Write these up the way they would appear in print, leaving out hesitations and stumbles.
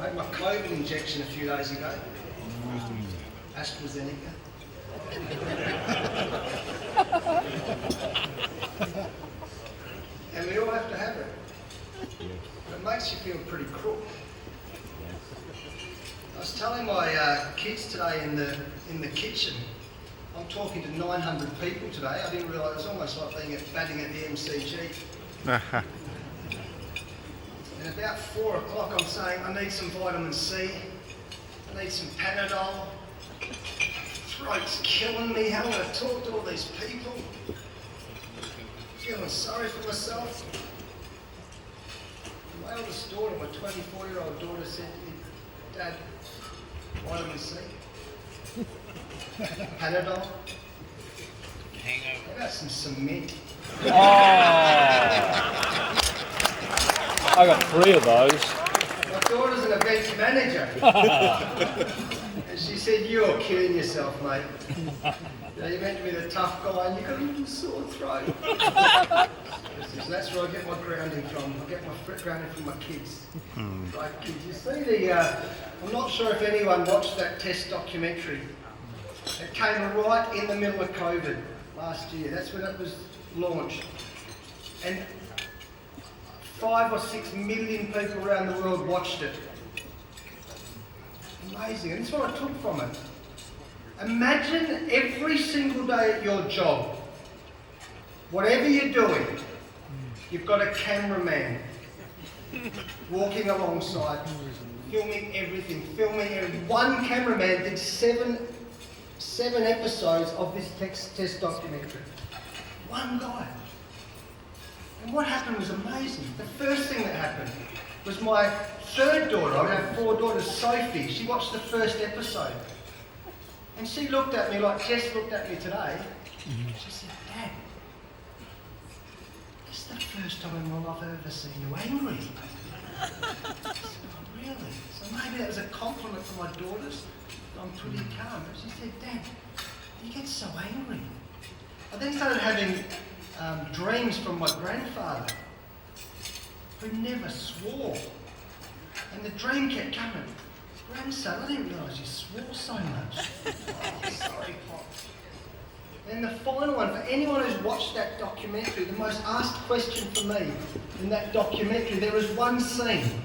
I had my COVID injection a few days ago. AstraZeneca. And we all have to have it. It makes you feel pretty crook. I was telling my kids today in the kitchen, I'm talking to 900 people today. I didn't realise it was almost like being batting at the MCG. And about 4 o'clock I'm saying, I need some vitamin C, I need some Panadol, throat's killing me, having to talk to all these people, feeling sorry for myself. My eldest daughter, my 24-year-old daughter said to me, Dad, vitamin C, Panadol, how about some cement? I got 3 of those. My daughter's an events manager. And she said, you're kidding yourself, mate. You're meant to be the tough guy and you've got a little sore throat. So that's where I get my grounding from. I get my grounding from my kids. Right, kids. You see I'm not sure if anyone watched that test documentary. It came right in the middle of COVID last year. That's when it was launched. And 5 or 6 million people around the world watched it. Amazing, and that's what I took from it. Imagine every single day at your job, whatever you're doing, you've got a cameraman walking alongside, filming everything, One cameraman did seven episodes of this test documentary. One guy. And what happened was amazing. The first thing that happened was my third daughter, I have 4 daughters, Sophie, she watched the first episode. And she looked at me like Jess looked at me today. She said, Dad, this is the first time in my life I've ever seen you angry. I said, oh, really? So maybe that was a compliment for my daughters. I'm pretty calm. But she said, Dad, you get so angry. I then started having dreams from my grandfather, who never swore. And the dream kept coming. Grandson, I didn't realise you swore so much. Oh, sorry, Pop. And the final one, for anyone who's watched that documentary, the most asked question for me in that documentary, there was one scene.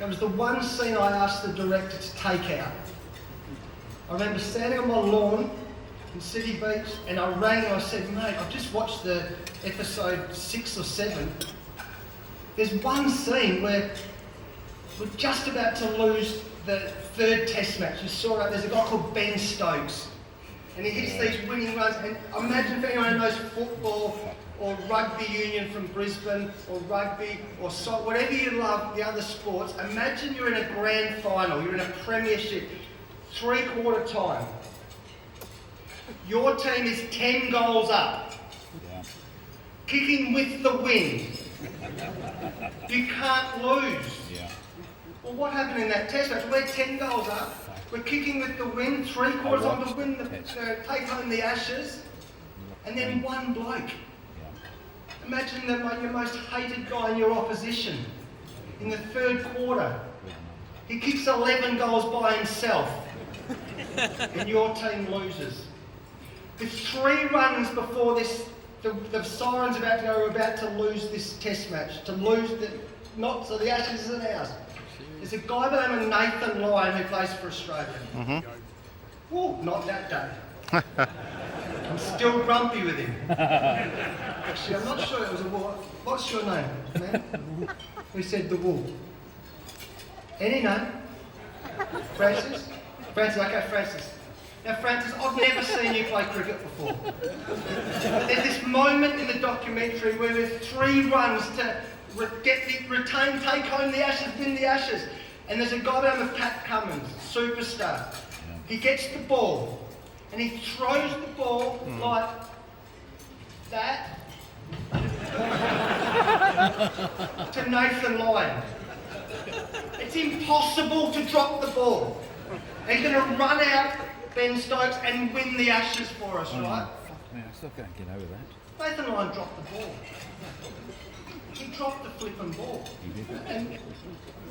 It was the one scene I asked the director to take out. I remember standing on my lawn in City Beach, and I rang and I said, mate, I've just watched the episode 6 or 7. There's one scene where we're just about to lose the 3rd test match. You saw that there's a guy called Ben Stokes, and he hits these winning runs. And imagine if anyone knows football or rugby union from Brisbane or rugby or soccer, whatever you love, the other sports, imagine you're in a grand final, you're in a premiership, 3/4 time. Your team is 10 goals up, kicking with the wind. You can't lose. Well, what happened in that test match? We're 10 goals up, we're kicking with the wind, 3/4 on to win take home the Ashes, and then one bloke. Imagine your most hated guy in your opposition in the 3rd quarter. He kicks 11 goals by himself, and your team loses. With 3 runs before this, the siren's about to go, we're about to lose this test match, so the Ashes isn't ours. There's a guy by the name of Nathan Lyon who plays for Australia. Oh, not that day. I'm still grumpy with him. Actually, I'm not sure it was a wool. What's your name, man? We said the wool. Any name? Francis? Francis, okay, Francis. Now, Francis, I've never seen you play cricket before. But there's this moment in the documentary where there's 3 runs to retain, take home the Ashes, win the Ashes. And there's a guy by the name of Pat Cummins, superstar. He gets the ball and he throws the ball like that to Nathan Lyon. It's impossible to drop the ball. He's going to run out Ben Stokes and win the Ashes for us, right? Man, I still can't get over that. Nathan Lyon dropped the ball. He dropped the flipping ball. And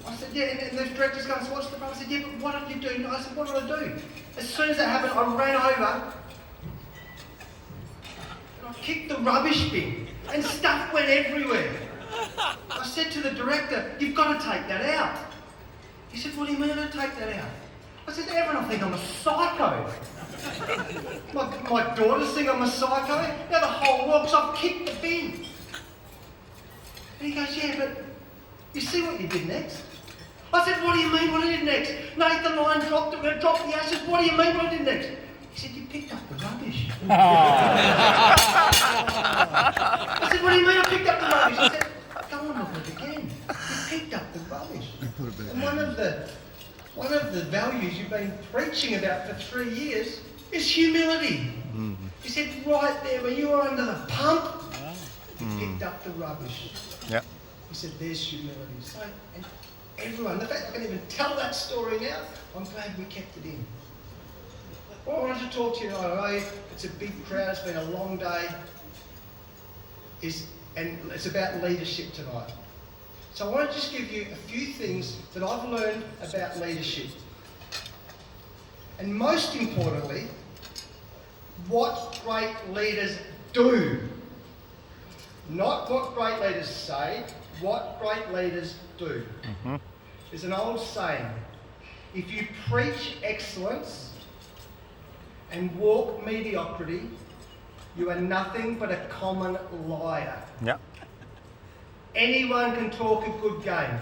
I said, yeah, and the director's going to watch the brother. I said, yeah, but what did you do? I said, what did I do? As soon as that happened, I ran over and I kicked the rubbish bin and stuff went everywhere. I said to the director, you've got to take that out. He said, what do you mean I don't take that out? I said, everyone will think I'm a psycho. My daughters think I'm a psycho. Now the whole world, because I've kicked the bin. And he goes, yeah, but you see what you did next? I said, what do you mean what I did next? Nathan Lyon dropped the ashes. What do you mean what I did next? He said, you picked up the rubbish. I said, what do you mean I picked up the rubbish? He said, go on, look at it again. You picked up the rubbish. And one of the values you've been preaching about for 3 years is humility. He said, right there, when you were under the pump, you picked up the rubbish. Yep. He said, there's humility. So, and everyone, the fact I can even tell that story now, I'm glad we kept it in. What I wanted to talk to you tonight, I know it's a big crowd, it's been a long day, and it's about leadership tonight. So I want to just give you a few things that I've learned about leadership. And most importantly, what great leaders do. Not what great leaders say, what great leaders do. There's an old saying, if you preach excellence and walk mediocrity, you are nothing but a common liar. Yep. Anyone can talk a good game.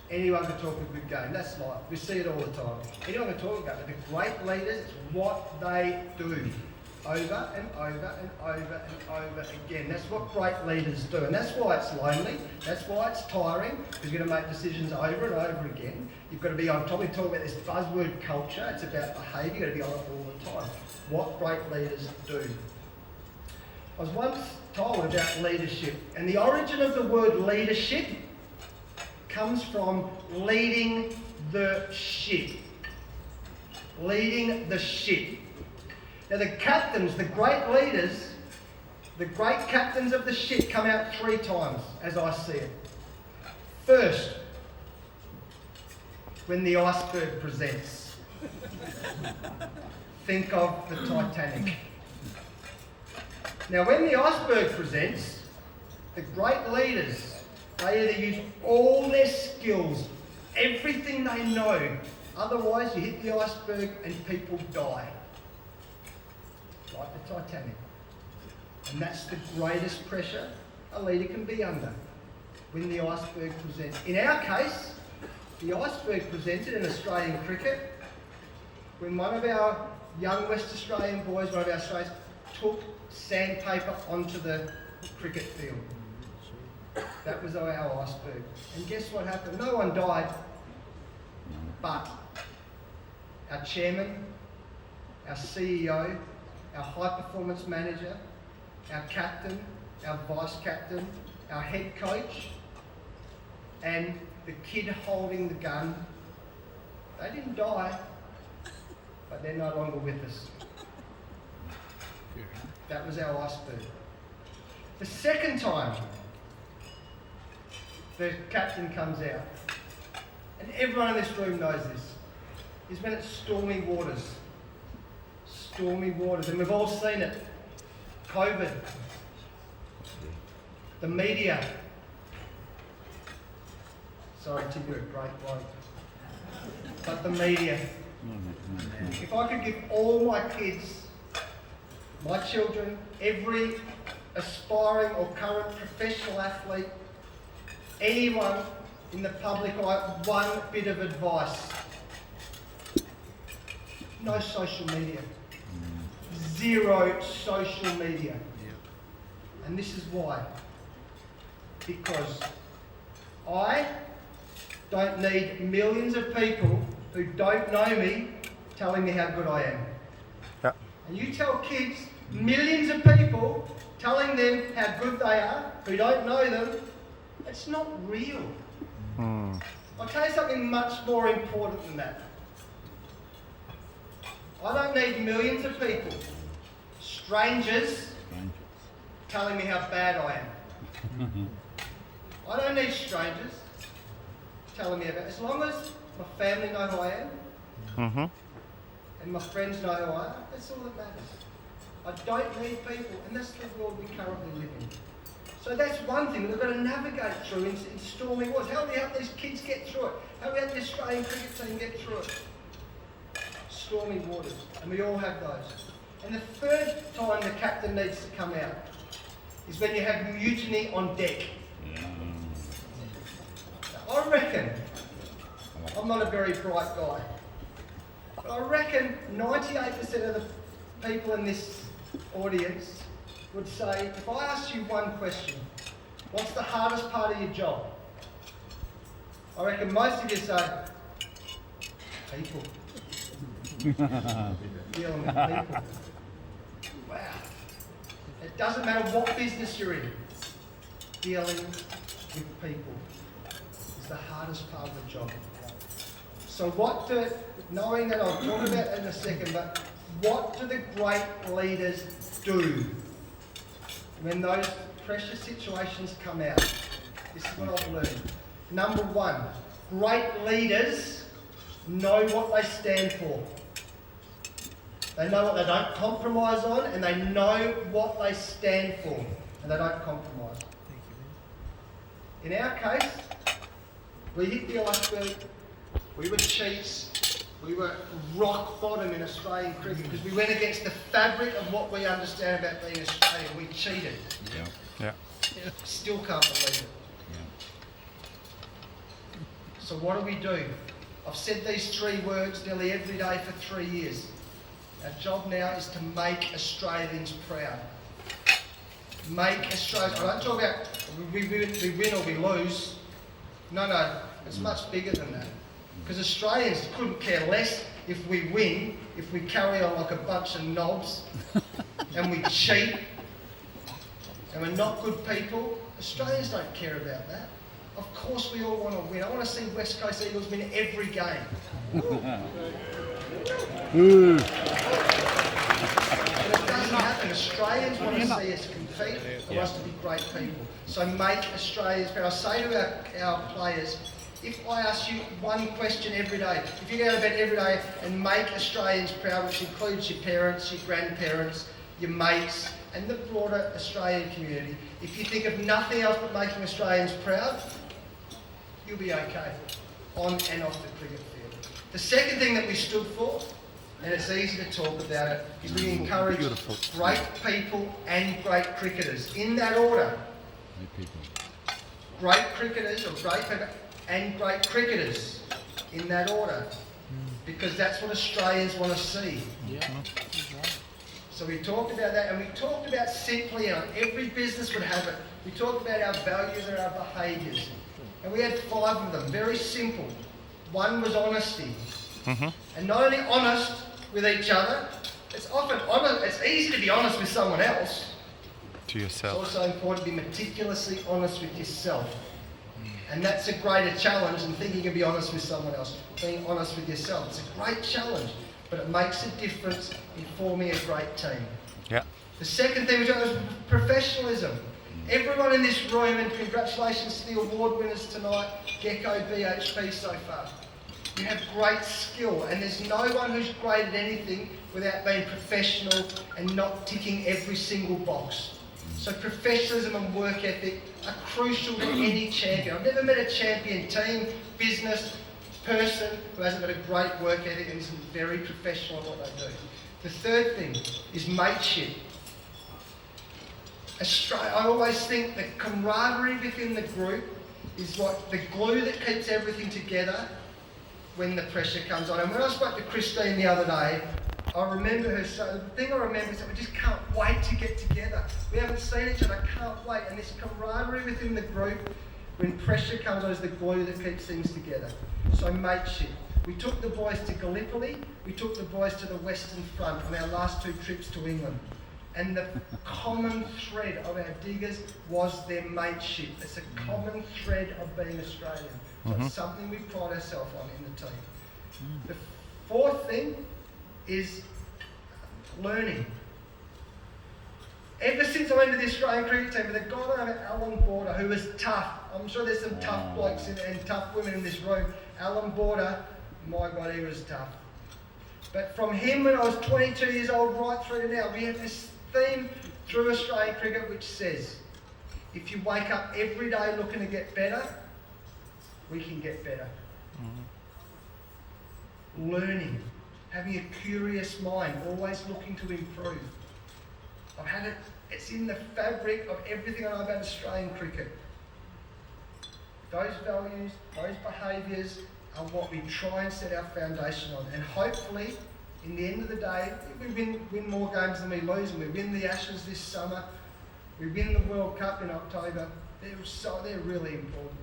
Anyone can talk a good game. That's life. We see it all the time. Anyone can talk a game. But the great leaders, it's what they do. Over and over and over and over again. That's what great leaders do. And that's why it's lonely. That's why it's tiring. Because you've got to make decisions over and over again. You've got to be on top. We talk about this buzzword culture. It's about behaviour. You've got to be on it all the time. What great leaders do. I was once told about leadership. And the origin of the word leadership comes from leading the ship. Leading the ship. Now the captains, the great leaders, the great captains of the ship come out 3 times, as I see it. First, when the iceberg presents. Think of the Titanic. Now when the iceberg presents, the great leaders, they either use all their skills, everything they know, otherwise you hit the iceberg and people die. Like the Titanic. And that's the greatest pressure a leader can be under, when the iceberg presents. In our case, the iceberg presented in Australian cricket when one of our young West Australian boys, one of our Australians, took sandpaper onto the cricket field. That was our iceberg. And guess what happened? No one died, but our chairman, our CEO, our high performance manager, our captain, our vice captain, our head coach, and the kid holding the gun, they didn't die, but they're no longer with us. That was our iceberg. The second time the captain comes out, and everyone in this room knows this, is when it's stormy waters. Stormy waters, and we've all seen it. COVID, the media. Sorry, Tim, you're a great bloke. But the media. If I could give all my kids, my children, every aspiring or current professional athlete, anyone in the public eye, one bit of advice. No social media. 0 social media. And this is why. Because I don't need millions of people who don't know me telling me how good I am. Yep. And you tell kids, millions of people telling them how good they are, who don't know them, it's not real. I'll tell you something much more important than that. I don't need millions of people, strangers, telling me how bad I am. I don't need strangers. telling me about. As long as my family know who I am, and my friends know who I am, that's all that matters. I don't need people, and that's the world we currently live in. So that's one thing we've got to navigate through in stormy waters. How do we help these kids get through it? How do we help the Australian cricket team get through it? Stormy waters, and we all have those. And the third time the captain needs to come out is when you have mutiny on deck. I reckon, I'm not a very bright guy, but I reckon 98% of the people in this audience would say, if I asked you one question, what's the hardest part of your job? I reckon most of you say, people. Dealing with people. Wow. It doesn't matter what business you're in, dealing with people is the hardest part of the job. So knowing that I'll talk about that in a second, but what do the great leaders do when those pressure situations come out? This is what I've learned. Number one, great leaders know what they stand for. They know what they don't compromise on, and they know what they stand for, and they don't compromise. In our case, we hit the iceberg, we were cheats, we were rock bottom in Australian cricket because we went against the fabric of what we understand about being Australian. We cheated. Yeah. Still can't believe it. So what do? I've said these three words nearly every day for 3 years. Our job now is to make Australians proud. Make Australians. I don't talk about we win or we lose. No, it's much bigger than that. Because Australians couldn't care less if we win, if we carry on like a bunch of knobs, and we cheat, and we're not good people. Australians don't care about that. Of course we all want to win. I want to see West Coast Eagles win every game. But it doesn't happen. Australians want to see us compete. They want us to be great people. So make Australians proud. I say to our players, if I ask you one question every day, if you go to bed every day and make Australians proud, which includes your parents, your grandparents, your mates, and the broader Australian community, if you think of nothing else but making Australians proud, you'll be okay, on and off the cricket field. The second thing that we stood for, and it's easy to talk about it, is we encourage great people and great cricketers. In that order. Great cricketers, or great people, and great cricketers. In that order. Because that's what Australians want to see. So we talked about that, and we talked about simply, every business would have it, we talked about our values and our behaviours. And we had 5 of them, very simple. One was honesty. And not only honest with each other, it's often honest, it's easy to be honest with someone else. To yourself. It's also important to be meticulously honest with yourself. And that's a greater challenge than thinking you can be honest with someone else. Being honest with yourself. It's a great challenge, but it makes a difference in forming a great team. Yeah. The second thing we talked about was professionalism. Everyone in this room, and congratulations to the award winners tonight, Gecko, BHP so far. You have great skill, and there's no one who's great at anything without being professional and not ticking every single box. So professionalism and work ethic are crucial to any champion. I've never met a champion team, business, person who hasn't got a great work ethic and isn't very professional at what they do. The third thing is mateship. I always think the camaraderie within the group is what the glue that keeps everything together when the pressure comes on. And when I spoke to Christine the other day, I remember her saying, the thing I remember is that we just can't wait to get together. We haven't seen each other, can't wait. And this camaraderie within the group, when pressure comes on, is the glue that keeps things together. So mateship. We took the boys to Gallipoli, we took the boys to the Western Front on our last 2 trips to England. And the common thread of our diggers was their mateship. It's a common thread of being Australian. So it's something we pride ourselves on in the team. The fourth thing is learning. Ever since I went to the Australian cricket team with a guy named Alan Border, who was tough, I'm sure there's some tough blokes and tough women in this room. Alan Border, my God, he was tough. But from him when I was 22 years old right through to now, we have this theme through Australian cricket which says, if you wake up every day looking to get better, we can get better. Learning, having a curious mind, always looking to improve. I've had it, it's in the fabric of everything I know about Australian cricket. Those values, those behaviours are what we try and set our foundation on. And hopefully, in the end of the day, if we win more games than we lose, and we win the Ashes this summer, we win the World Cup in October, they're really important.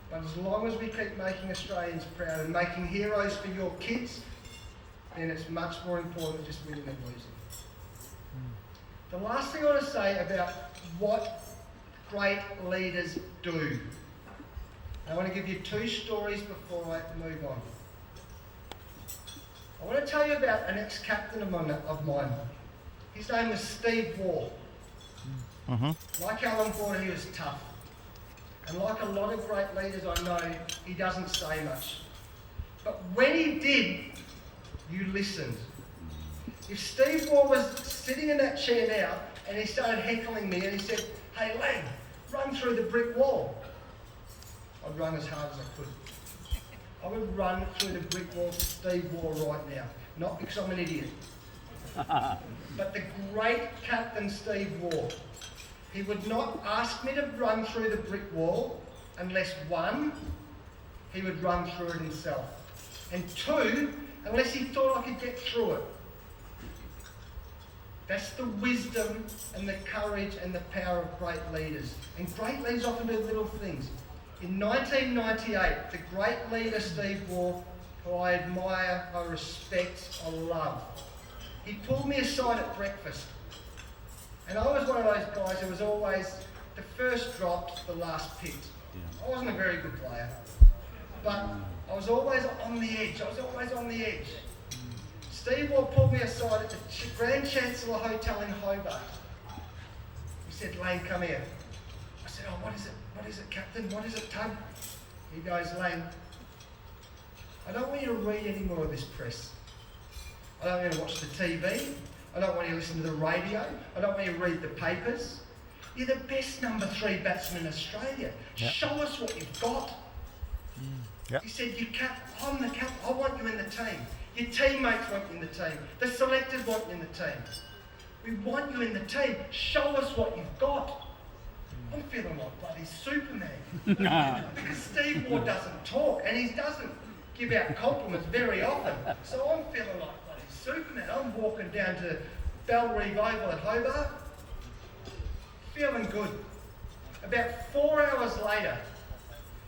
But as long as we keep making Australians proud and making heroes for your kids, then it's much more important than just winning and losing. The last thing I want to say about what great leaders do. I want to give you 2 stories before I move on. I want to tell you about an ex-captain of mine. His name was Steve Waugh. Like Alan Border, he was tough. And like a lot of great leaders I know, he doesn't say much. But when he did, you listened. If Steve Waugh was sitting in that chair now and he started heckling me and he said, "Hey, Lang, run through the brick wall," I'd run as hard as I could. I would run through the brick wall for Steve Waugh right now. Not because I'm an idiot. But the great captain Steve Waugh, he would not ask me to run through the brick wall unless 1, he would run through it himself. And 2, unless he thought I could get through it. That's the wisdom and the courage and the power of great leaders. And great leaders often do little things. In 1998, the great leader Steve Waugh, who I admire, I respect, I love, he pulled me aside at breakfast. And I was one of those guys who was always the first dropped, the last picked. I wasn't a very good player, but I was always on the edge. Steve Waugh pulled me aside at the Grand Chancellor Hotel in Hobart. He said, "Lane, come here." I said, "Oh, what is it? What is it, Captain? What is it, Tug?" He goes, "Lane, I don't want you to read any more of this press. I don't want you to watch the TV. I don't want you to listen to the radio. I don't want you to read the papers. You're the best number 3 batsman in Australia. Yep. Show us what you've got." Yep. He said, "I'm the captain. I want you in the team. Your teammates want you in the team. The selectors want you in the team. We want you in the team. Show us what you've got." I'm feeling like bloody Superman. Because Steve Waugh doesn't talk and he doesn't give out compliments very often. So I'm feeling like bloody Superman. I'm walking down to Bellreeve Oval at Hobart, feeling good. About 4 hours later,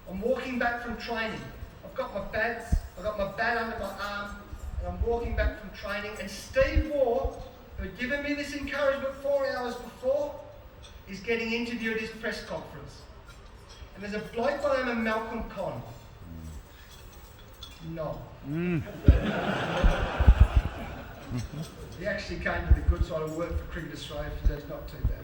I'm walking back from training. I've got my bat under my arm, and I'm walking back from training, and Steve Waugh, who had given me this encouragement 4 hours before, is getting interviewed at his press conference. And there's a bloke by the name of Malcolm Conn. No. He actually came to the good side and worked for Cricket Australia, so that's not too bad.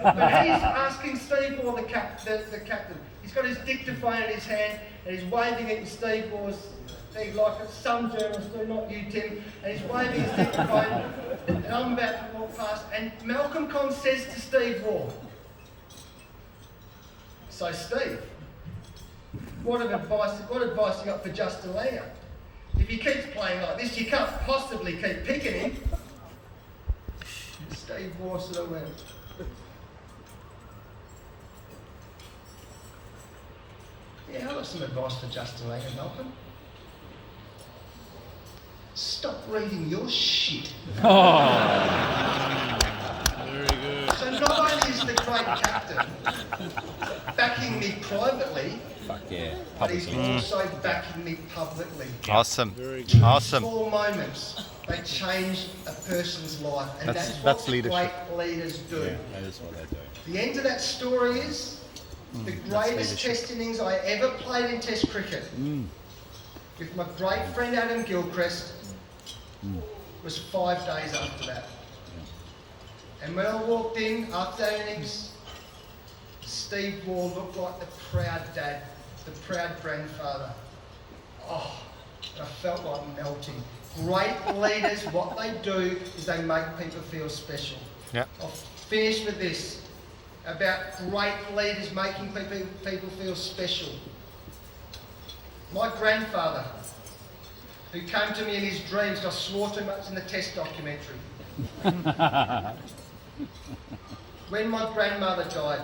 But he's asking Steve Waugh, the captain. He's got his dictaphone in his hand and he's waving it in Steve Waugh's thing, like some journalists do, not you, Tim. And he's waving his dictaphone, and I'm about to walk past, and Malcolm Conn says to Steve Waugh, "So Steve, what advice you got for Justin Langer? If he keeps playing like this, you can't possibly keep picking him." Steve Waugh sort of went, "Yeah, I've got some advice for Justin Langer, Malcolm. Stop reading your shit." Very good. So not only is the great captain backing me privately, but he's also backing me publicly. Awesome. Awesome. Small moments, they change a person's life, and that's what leadership. great leaders do. Yeah, that is what they do. The end of that story is the greatest Test innings I ever played in Test cricket with my great friend Adam Gilchrist was 5 days after that. And when I walked in after that innings, Steve Waugh looked like the proud dad, the proud grandfather. Oh, I felt like melting. Great leaders, what they do is they make people feel special. Yeah. I'll finish with this, about great leaders making people feel special. My grandfather, who came to me in his dreams, I swore too much in the Test documentary. When my grandmother died,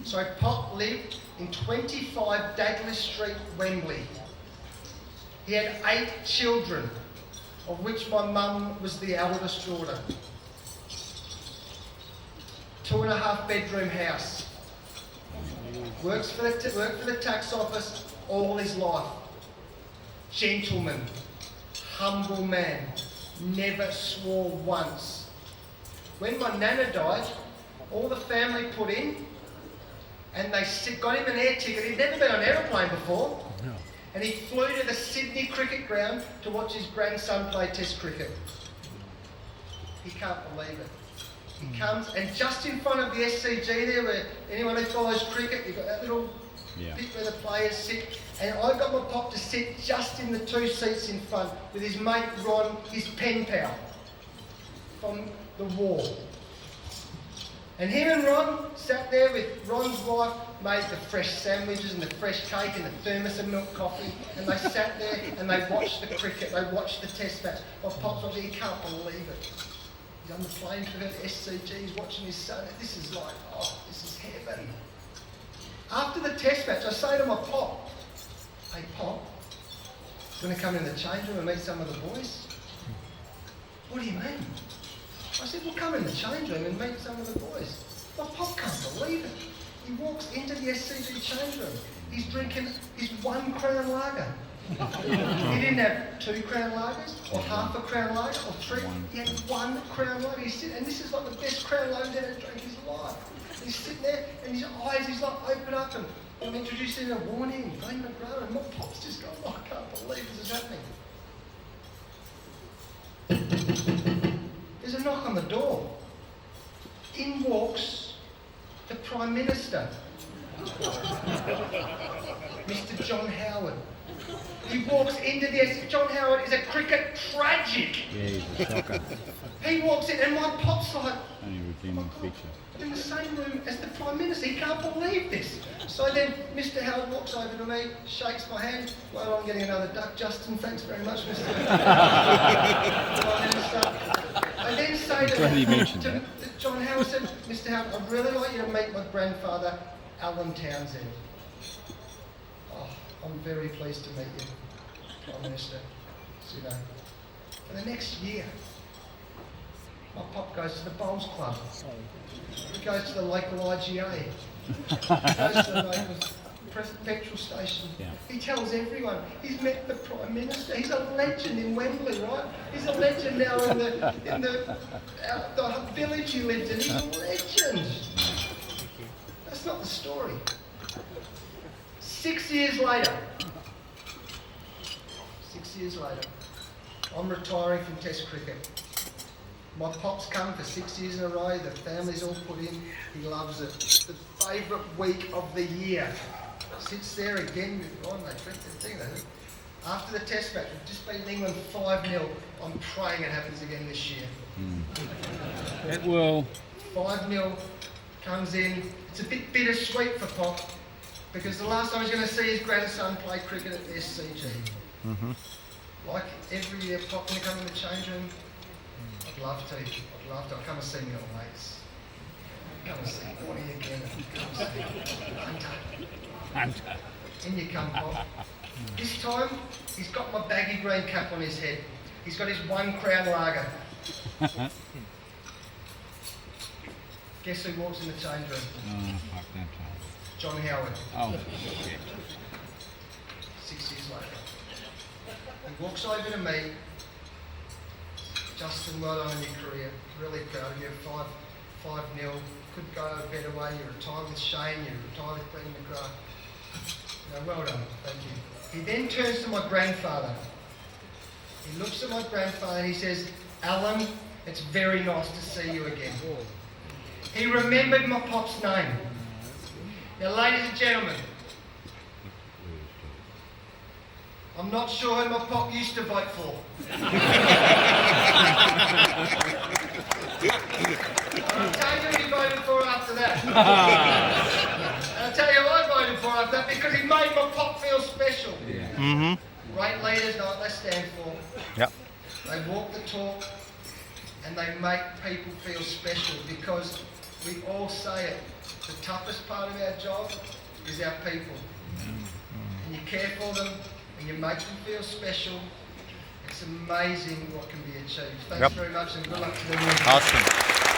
so Pop lived in 25 Douglas Street, Wembley. He had 8 children, of which my mum was the eldest daughter. 2.5 bedroom house. Worked for the tax office all his life. Gentleman, humble man, never swore once. When my nana died, all the family put in, and they got him an air ticket. He'd never been on an aeroplane before. No. And he flew to the Sydney cricket ground to watch his grandson play Test cricket. He can't believe it. He comes, and just in front of the SCG there, where anyone who follows cricket, you've got that little bit where the players sit, and I got my pop to sit just in the 2 seats in front with his mate Ron, his pen pal from the war. And him and Ron sat there with Ron's wife, made the fresh sandwiches and the fresh cake and the thermos of milk coffee, and they sat there and they watched the cricket, they watched the Test match. My pop's watching, he can't believe it. He's on the plane for the SCG, he's watching his son. This is like, oh, this is heaven. After the Test match, I say to my pop, hey Pop, you want to come in the change room and meet some of the boys? What do you mean? I said, well, come in the change room and meet some of the boys. My pop can't believe it. He walks into the SCG change room. He's drinking his 1 Crown Lager. He didn't have 2 Crown Lagers, or half a Crown Lager, or 3. He had 1 Crown Lager. He's sitting, and this is like the best Crown Lager he's ever drank in his life. He's sitting there, and his eyes, he's like open up, and I'm introducing him to Warning, Glenn McGrath, and my pop's just going, oh, I can't believe this is happening. There's a knock on the door. In walks the Prime Minister, Mr. John Howard. He walks into the... John Howard is a cricket tragic. Yeah, he's a shocker. He walks in, and my pop's like... Only redeeming feature. In the same room as the Prime Minister. He can't believe this. So then Mr. Howard walks over to me, shakes my hand. Well, I'm getting another duck, Justin. Thanks very much, Mr. Prime Minister. I then say to John Howard, said, Mr. Howard, I'd really like you to meet my grandfather, Alan Townsend. Oh, I'm very pleased to meet you, Prime Minister. So, you know, for the next year, my pop goes to the bowls club. He goes to the local IGA. He goes to the local petrol station. Yeah. He tells everyone he's met the Prime Minister. He's a legend in Wembley, right? He's a legend now in the village he lives in. He's a legend. That's not the story. 6 years later, I'm retiring from Test cricket. My pop's come for 6 years in a row. The family's all put in. He loves it. The favourite week of the year. Sits there again with Ron. They drink the thing. After the Test match, we've just beaten England 5-0. I'm praying it happens again this year. It will. 5-0 comes in. It's a bit bittersweet for Pop because the last time he's going to see his grandson play cricket at the SCG. Like every year, Pop going to come in the change room. I'd love to. I'll come and see me all mates. Come and see Warnie again. Come and see Hunter. In you come, Pop. This time, he's got my baggy green cap on his head. He's got his 1 Crown Lager. Guess who walks in the change room? Oh, fuck that. John Howard. Oh, 6 years later. He walks over to me. Justin, well done in your career. Really proud of you. 5-0. Could go a better way. You retired with Shane. You retired with Glenn McGrath. Well done. Thank you. He then turns to my grandfather. He looks at my grandfather and he says, Alan, it's very nice to see you again. He remembered my pop's name. Now, ladies and gentlemen, I'm not sure who my pop used to vote for. I'll tell you who he voted for after that. And I'll tell you who I voted for after that because he made my pop feel special. Mm-hmm. Great leaders know what they stand for. Yep. They walk the talk and they make people feel special because we all say it. The toughest part of our job is our people. And you care for them and you make them feel special. It's amazing what can be achieved. Thanks very much and good luck to them. Awesome.